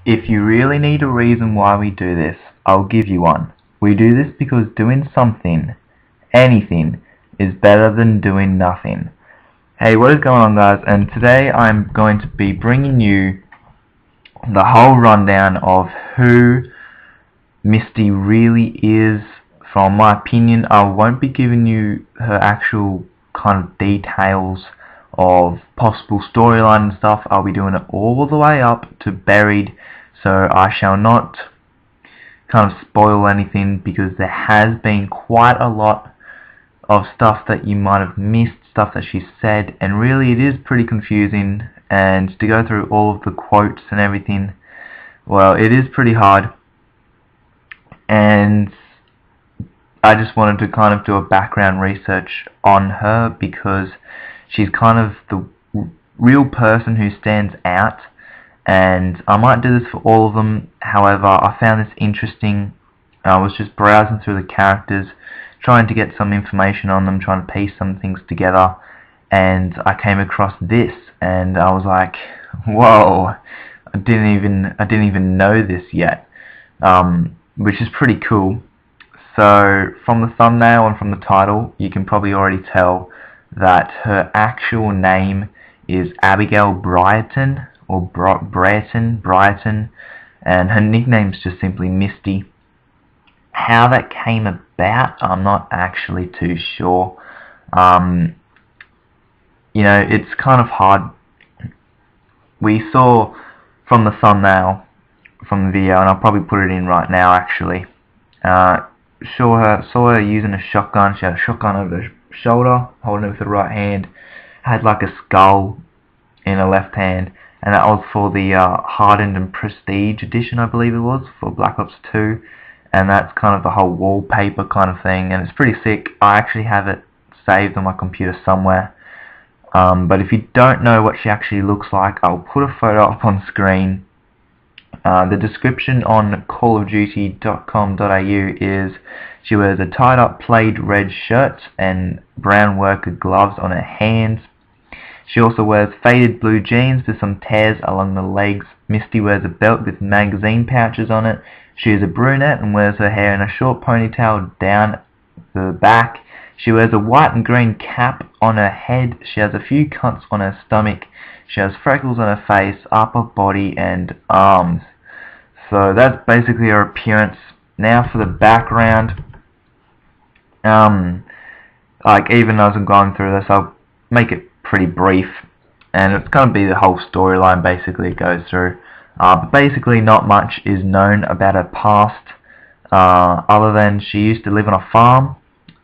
If you really need a reason why we do this, I'll give you one. We do this because doing something, anything, is better than doing nothing. Hey, what is going on, guys? And today I'm going to be bringing you the whole rundown of who Misty really is. From my opinion, I won't be giving you her actual kind of details of possible storyline and stuff. I'll be doing it all the way up to Buried, so I shall not kind of spoil anything, because there has been quite a lot of stuff that you might have missed, stuff that she said, and really it is pretty confusing, and to go through all of the quotes and everything, well, it is pretty hard. And I just wanted to kind of do a background research on her, because she's kind of the real person who stands out, and I might do this for all of them. However, I found this interesting. I was just browsing through the characters, trying to get some information on them, trying to piece some things together, and I came across this, and I was like, whoa, I didn't even know this yet, which is pretty cool. So from the thumbnail and from the title, you can probably already tell that her actual name is Abigail Briarton, or Briarton, and her nickname's just simply Misty. How that came about, I'm not actually too sure. You know, it's kind of hard. We saw from the thumbnail, from the video, and I'll probably put it in right now actually, saw her using a shotgun. She had a shotgun over her shoulder, holding it with her right hand, had like a skull in her left hand, and that was for the Hardened and Prestige edition, I believe it was, for Black Ops 2, and that's kind of the whole wallpaper kind of thing, and it's pretty sick. I actually have it saved on my computer somewhere, but if you don't know what she actually looks like, I'll put a photo up on screen. The description on callofduty.com.au is she wears a tied up plaid red shirt and brown worker gloves on her hands. She also wears faded blue jeans with some tears along the legs. Misty wears a belt with magazine pouches on it. She is a brunette and wears her hair in a short ponytail down the back. She wears a white and green cap on her head. She has a few cuts on her stomach. She has freckles on her face, upper body and arms. So that's basically her appearance. Now for the background. Like, even as I'm going through this, I'll make it pretty brief, and it's going to be the whole storyline basically it goes through. But basically not much is known about her past, other than she used to live on a farm,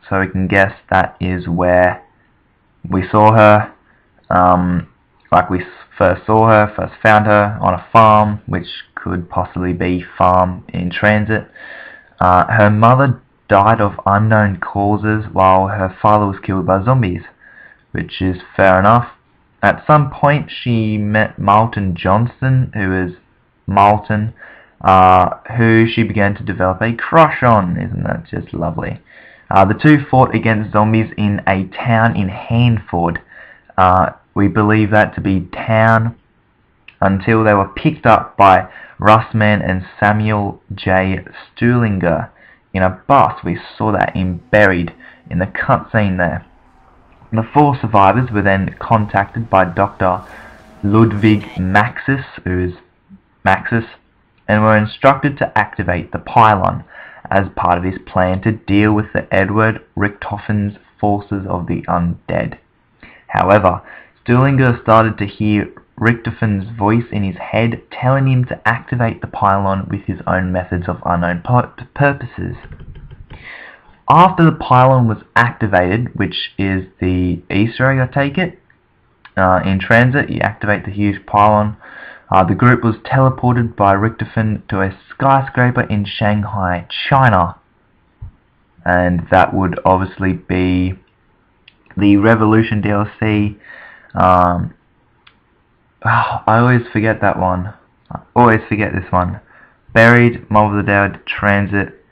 so we can guess that is where we saw her. Like, we first found her on a farm, which could possibly be Farm in Transit. Her mother died of unknown causes, while her father was killed by zombies, which is fair enough. At some point she met Marlton Johnson, who is Marlton, who she began to develop a crush on. Isn't that just lovely? The two fought against zombies in a town in Hanford. We believe that to be town, until they were picked up by Russman and Samuel J. Stuhlinger in a bus. We saw that in Buried in the cutscene there. The four survivors were then contacted by Dr. Ludwig Maxis, and were instructed to activate the pylon as part of his plan to deal with the Edward Richthofen's forces of the undead. However, Stuhlinger started to hear Richthofen's voice in his head, telling him to activate the pylon with his own methods of unknown purposes. After the pylon was activated, which is the Easter egg, I take it, in Transit, you activate the huge pylon. The group was teleported by Richtofen to a skyscraper in Shanghai, China, and that would obviously be the Revolution DLC. I always forget that one. I always forget this one. Buried, Mob of the Dead, Transit,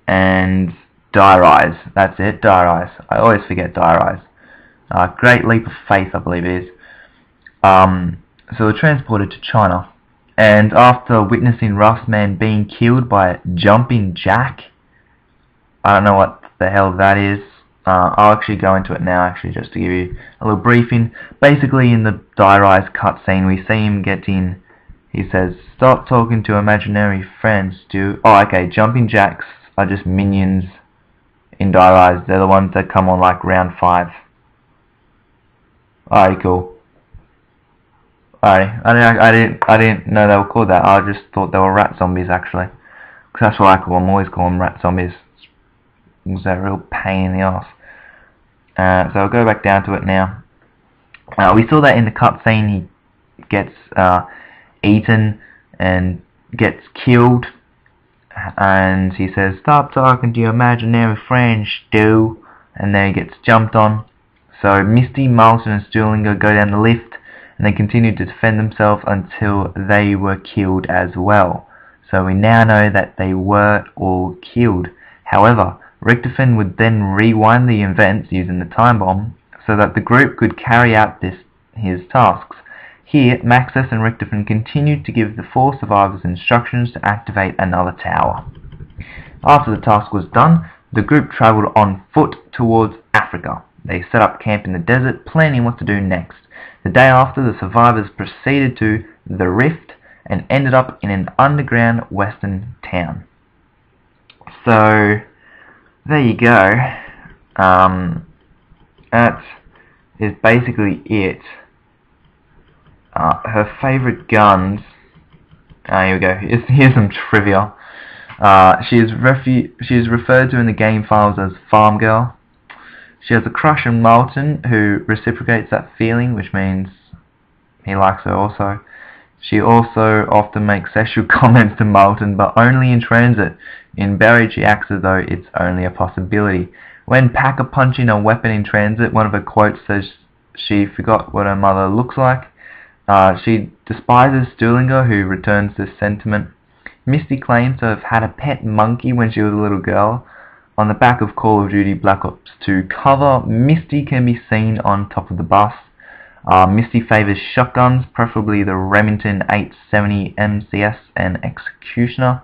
and Dire Eyes. That's it, Dire Eyes. I always forget Dire Eyes. Great Leap of Faith, I believe it is. So we're transported to China, And after witnessing Russman being killed by Jumping Jack, I don't know what the hell that is. I'll actually go into it now, actually, just to give you a little briefing. Basically, in the Die Rise cutscene, we see him getting. He says, "Stop talking to imaginary friends, Stu." Oh, okay. Jumping Jacks are just minions in Die Rise. They're the ones that come on like round 5. Alright, cool. Alright, I didn't know they were called that. I just thought they were rat zombies, actually. 'Cause that's what I call them. I always call them rat zombies. It's a real pain in the ass. So I'll go back down to it now. We saw that in the cutscene. He gets eaten and gets killed, and he says, "Stop talking to your imaginary friend, Stu," and then he gets jumped on. So Misty, Marlton and Stuhlinger go down the lift, and they continue to defend themselves until they were killed as well. So we now know that they were all killed. However, Richtofen would then rewind the events using the time bomb so that the group could carry out his tasks. Here, Maxis and Richtofen continued to give the 4 survivors instructions to activate another tower. After the task was done, the group travelled on foot towards Africa. They set up camp in the desert, planning what to do next. The day after, the survivors proceeded to the Rift and ended up in an underground western town. So, there you go. That is basically it. Her favourite guns. Here we go. Here's some trivia. She is referred to in the game files as Farm Girl. She has a crush on Marlton, who reciprocates that feeling, which means he likes her also. She also often makes sexual comments to Marlton, but only in transit. In Buried, she acts as though it's only a possibility. When packer-punching a weapon in transit, one of her quotes says she forgot what her mother looks like. She despises Stuhlinger, who returns this sentiment. Misty claims to have had a pet monkey when she was a little girl. On the back of Call of Duty Black Ops 2 cover, Misty can be seen on top of the bus. Misty favours shotguns, preferably the Remington 870 MCS and Executioner.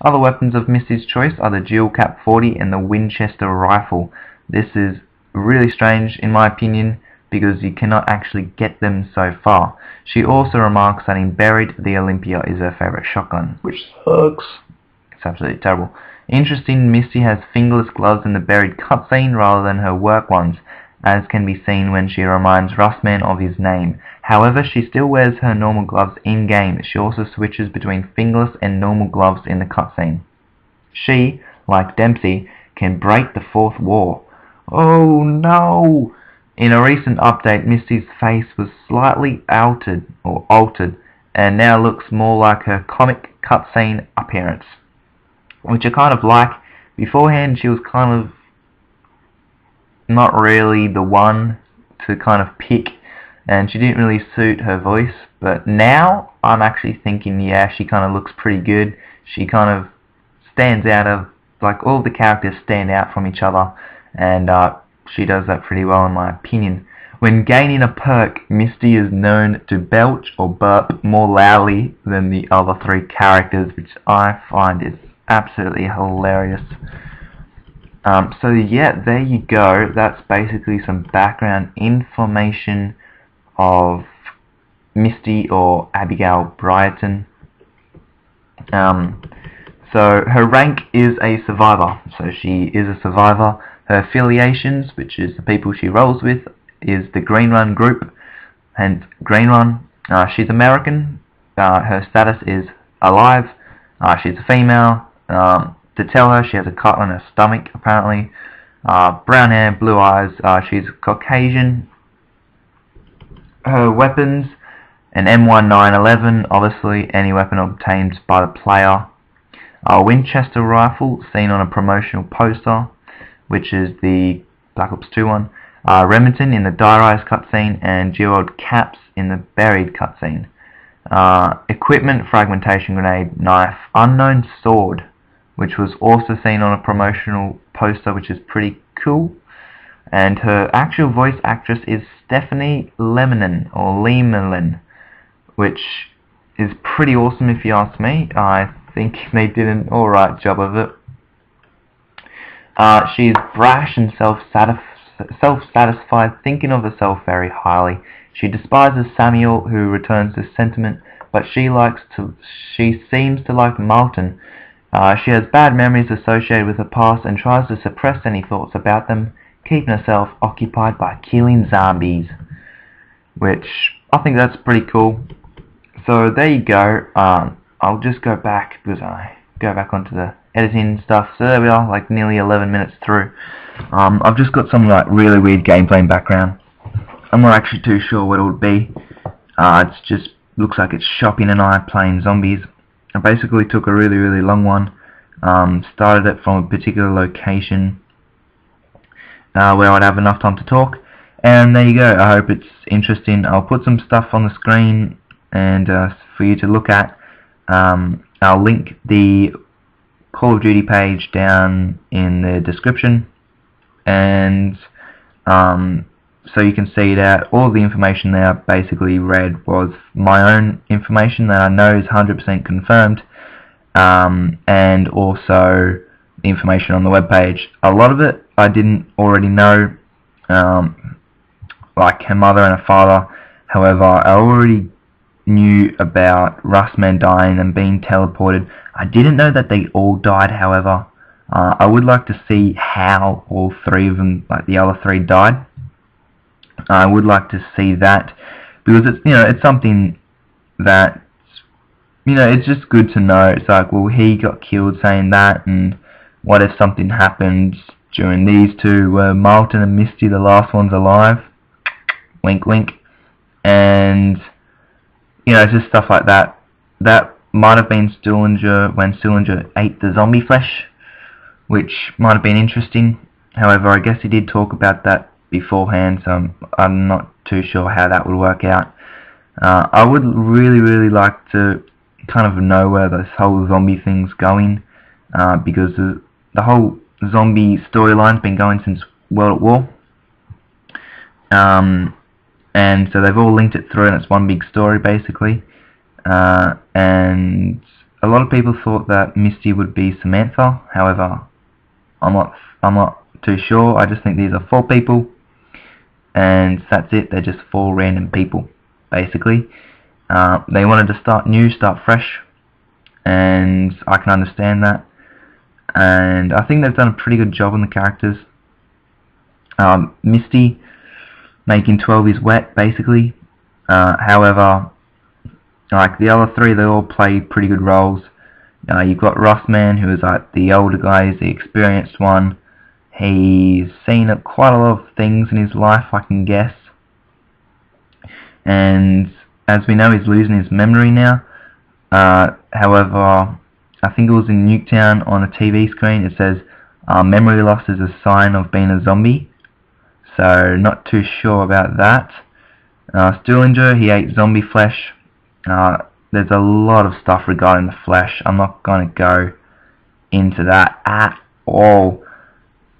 Other weapons of Misty's choice are the dual Cap 40 and the Winchester rifle. This is really strange in my opinion, because you cannot actually get them so far. She also remarks that in Buried, the Olympia is her favourite shotgun, which sucks. It's absolutely terrible. Interesting, Misty has fingerless gloves in the Buried cutscene rather than her work ones, as can be seen when she reminds Russman of his name. However, she still wears her normal gloves in-game. She also switches between fingerless and normal gloves in the cutscene. She, like Dempsey, can break the 4th wall. Oh no! In a recent update, Misty's face was slightly altered, and now looks more like her comic cutscene appearance, which I kind of like. Beforehand, she was kind of not really the one to kind of pick, and she didn't really suit her voice, but now I'm actually thinking, yeah, she kind of looks pretty good. She kind of stands out of, like, all the characters stand out from each other, and she does that pretty well in my opinion. When gaining a perk, Misty is known to belch or burp more loudly than the other 3 characters, which I find is absolutely hilarious. So yeah, there you go. That's basically some background information of Misty, or Abigail Briarton. So her rank is a survivor. So she is a survivor. Her affiliations, which is the people she rolls with, is the Green Run group, and Green Run. She's American. Her status is alive. She's a female. To tell her, she has a cut on her stomach, apparently. Brown hair, blue eyes. She's Caucasian. Her weapons, an M1911, obviously any weapon obtained by the player. A Winchester rifle, seen on a promotional poster, which is the Black Ops 2 one. Remington in the Die Rise cutscene, and Geold Caps in the Buried cutscene. Equipment, fragmentation grenade, knife, unknown sword, which was also seen on a promotional poster, which is pretty cool. And her actual voice actress is Stephanie Lemelin, which is pretty awesome if you ask me. I think they did an alright job of it. She's brash and self-satisfied, thinking of herself very highly. She despises Samuel, who returns this sentiment, but she seems to like Martin. She has bad memories associated with her past and tries to suppress any thoughts about them, keeping herself occupied by killing zombies. Which, I think that's pretty cool. So there you go. I'll just go back, because I go back onto the editing stuff. So there we are, like nearly 11 minutes through. I've just got some like really weird gameplay in background. I'm not actually too sure what it would be. It's just looks like it's Shopping and I playing zombies. I basically took a really long one. Started it from a particular location where I'd have enough time to talk. And there you go. I hope it's interesting. I'll put some stuff on the screen and for you to look at. I'll link the Call of Duty page down in the description, and so you can see that all the information there I basically read was my own information that I know is 100% confirmed, and also the information on the webpage. A lot of it I didn't already know, like her mother and her father. However, I already knew about Rustman dying and being teleported. I didn't know that they all died, however. I would like to see how all three of them, like the other three, died. I would like to see that, because it's, it's something that, it's just good to know. It's like, well, he got killed saying that, and what if something happened during these two? Were Martin and Misty the last ones alive? Wink wink. And it's just stuff like that. That might have been Stillinger when Stillinger ate the zombie flesh, which might have been interesting. However, I guess he did talk about that beforehand, so I'm not too sure how that would work out. I would really like to kind of know where this whole zombie thing's going, because the whole zombie storyline's been going since World at War. And so they've all linked it through, and it's one big story basically. And a lot of people thought that Misty would be Samantha. However, I'm not too sure. I just think these are 4 people, and that's it. They're just 4 random people basically. They wanted to start new, start fresh, and I can understand that. And I think they've done a pretty good job on the characters. Misty making 12 is wet basically. However, like the other 3, they all play pretty good roles. You've got Rustman, who is like the older guy, he's the experienced one. He's seen quite a lot of things in his life, I can guess. And as we know, he's losing his memory now. However, I think it was in Nuketown on a TV screen, it says memory loss is a sign of being a zombie. So not too sure about that. Stillinger, he ate zombie flesh. There's a lot of stuff regarding the flesh. I'm not going to go into that at all.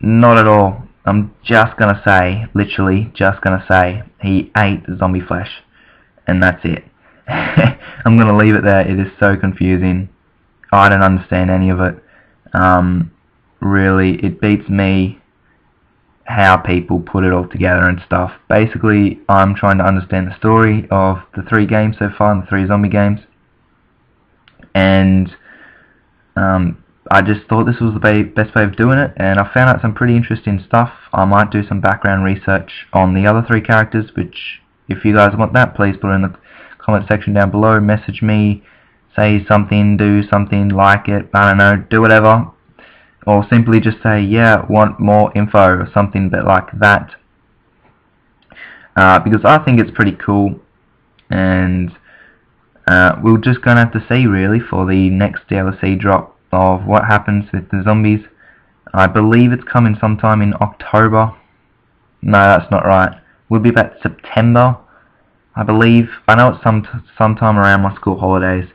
Not at all. I'm just going to say, literally just going to say, he ate zombie flesh. And that's it. I'm going to leave it there. It is so confusing. I don't understand any of it. Really, it beats me how people put it all together and stuff. Basically, I'm trying to understand the story of the 3 games so far, the 3 zombie games, and I just thought this was the best way of doing it, and I found out some pretty interesting stuff. I might do some background research on the other 3 characters, which, if you guys want that, please put it in the comment section down below, message me, say something, do something, like it, I don't know, do whatever. Or simply just say, yeah, want more info, or something bit like that. Because I think it's pretty cool, and we're just going to have to see, really, for the next DLC drop of what happens with the zombies. I believe it's coming sometime in October. No, that's not right. Will be about September, I believe. I know it's sometime around my school holidays,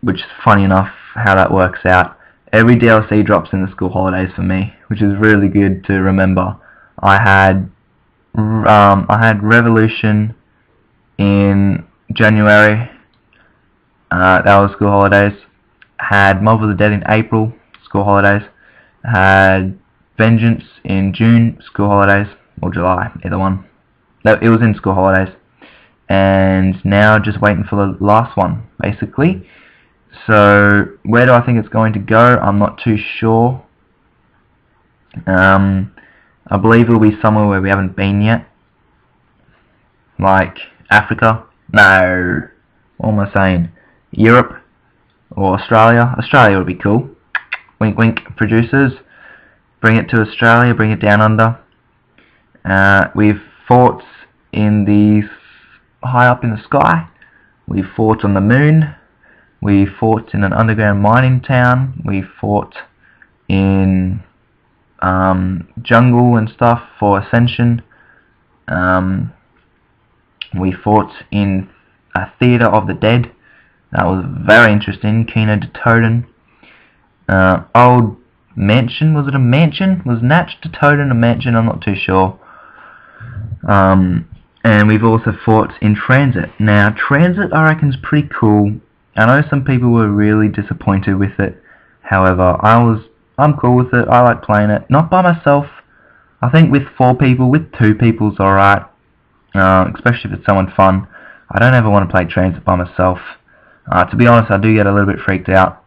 which is funny enough how that works out. Every DLC drops in the school holidays for me, which is really good to remember. I had Revolution in January, That was school holidays. Had Mob of the Dead in April, school holidays. Had Vengeance in June, school holidays, or July, either one. No, it was in school holidays. And now just waiting for the last one, basically. So where do I think it's going to go? I'm not too sure. I believe it'll be somewhere where we haven't been yet. Like Africa? No. What am I saying? Europe? Or Australia? Australia would be cool. Wink wink, producers. Bring it to Australia, bring it down under. We've fought in the high up in the sky. We fought on the moon. We fought in an underground mining town. We fought in jungle and stuff for Ascension. We fought in a theatre of the dead. That was very interesting. Kino de Toden. Old mansion. Was it a mansion? Was Natch de Toden a mansion? I'm not too sure. And we've also fought in Transit. Now, Transit I reckon is pretty cool. I know some people were really disappointed with it. However, I'm cool with it. I like playing it. Not by myself. I think with 4 people, with 2 people's alright. Especially if it's someone fun. I don't ever want to play Transit by myself. To be honest, I do get a little bit freaked out.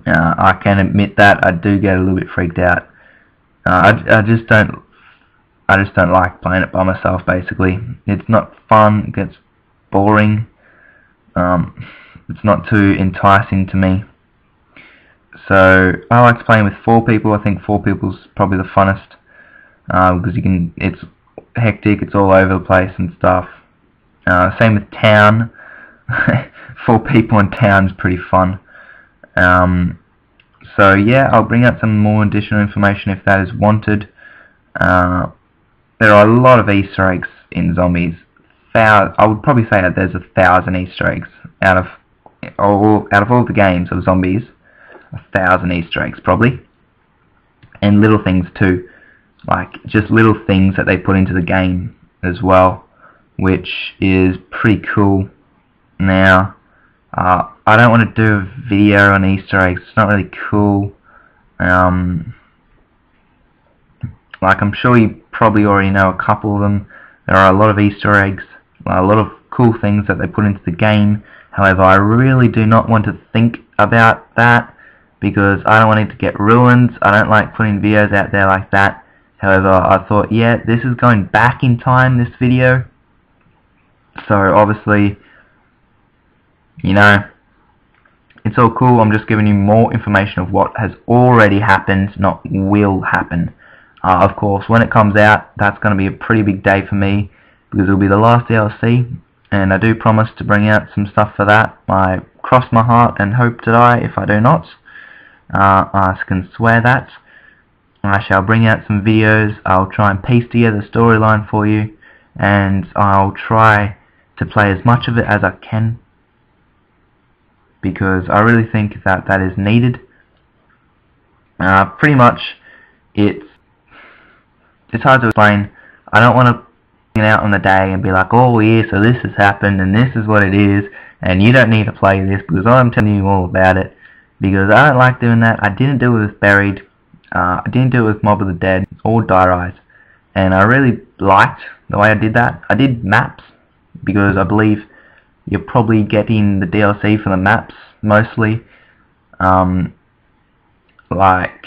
I can admit that I do get a little bit freaked out. I just don't like playing it by myself. Basically, it's not fun. It gets boring. It's not too enticing to me. So I like playing with 4 people. I think 4 people's probably the funnest because it's hectic. It's all over the place and stuff. Same with town. 4 people in town is pretty fun. So yeah, I'll bring out some more additional information if that is wanted. There are a lot of Easter eggs in Zombies. I would probably say that there's 1,000 Easter eggs out of all the games of Zombies. 1,000 Easter eggs probably, and little things too, like just little things that they put into the game as well, which is pretty cool. Now, I don't want to do a video on Easter eggs. It's not really cool. Like I'm sure you probably already know a couple of them. There are a lot of Easter eggs, a lot of cool things that they put into the game. However, I really do not want to think about that because I don't want it to get ruined. I don't like putting videos out there like that. However, I thought, yeah, this is going back in time, this video. So obviously, you know, it's all cool. I'm just giving you more information of what has already happened, not will happen. Of course, when it comes out, that's going to be a pretty big day for me because it'll be the last DLC, and I do promise to bring out some stuff for that. I cross my heart and hope to die if I do not. I can swear that. I shall bring out some videos. I'll try and piece together a storyline for you, and I'll try to play as much of it as I can because I really think that that is needed. Pretty much, it's hard to explain. I don't want to get out on the day and be like, oh yeah, so this has happened and this is what it is, and you don't need to play this because I'm telling you all about it, because I don't like doing that. I didn't do it with Buried. I didn't do it with Mob of the Dead or Die Rise, and I really liked the way I did that. I did maps because I believe you're probably getting the DLC for the maps mostly. Like,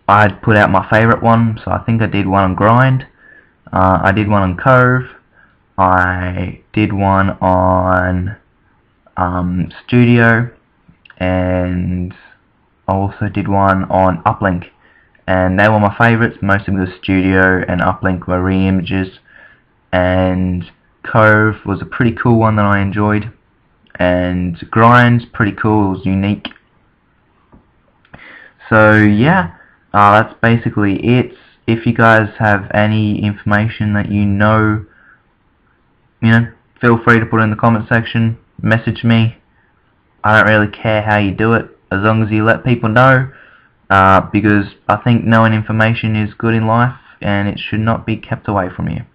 I'd put out my favourite one, so I think I did one on Grind, I did one on Cove, I did one on Studio, and I also did one on Uplink, and they were my favourites, mostly because Studio and Uplink were re-images, and Cove was a pretty cool one that I enjoyed, and Grind's pretty cool, it was unique. So yeah, that's basically it. If you guys have any information that you know, feel free to put it in the comment section, message me. I don't really care how you do it, as long as you let people know, because I think knowing information is good in life and it should not be kept away from you.